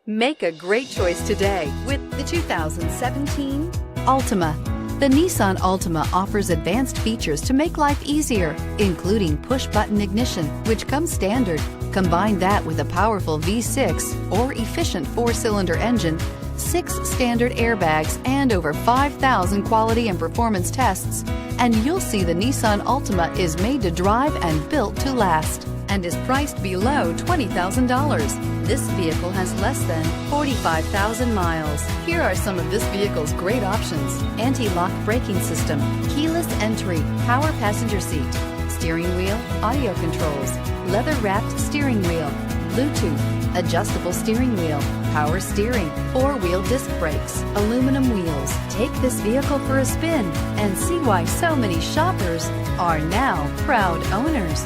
Make a great choice today with the 2017 Altima. The Nissan Altima offers advanced features to make life easier, including push-button ignition, which comes standard. Combine that with a powerful V6 or efficient 4-cylinder engine, 6 standard airbags, and over 5,000 quality and performance tests, and you'll see the Nissan Altima is made to drive and built to last, and is priced below $20,000. This vehicle has less than 45,000 miles. Here are some of this vehicle's great options: anti-lock braking system, keyless entry, power passenger seat, steering wheel audio controls, leather-wrapped steering wheel, Bluetooth, adjustable steering wheel, power steering, 4-wheel disc brakes, aluminum wheels. Take this vehicle for a spin and see why so many shoppers are now proud owners.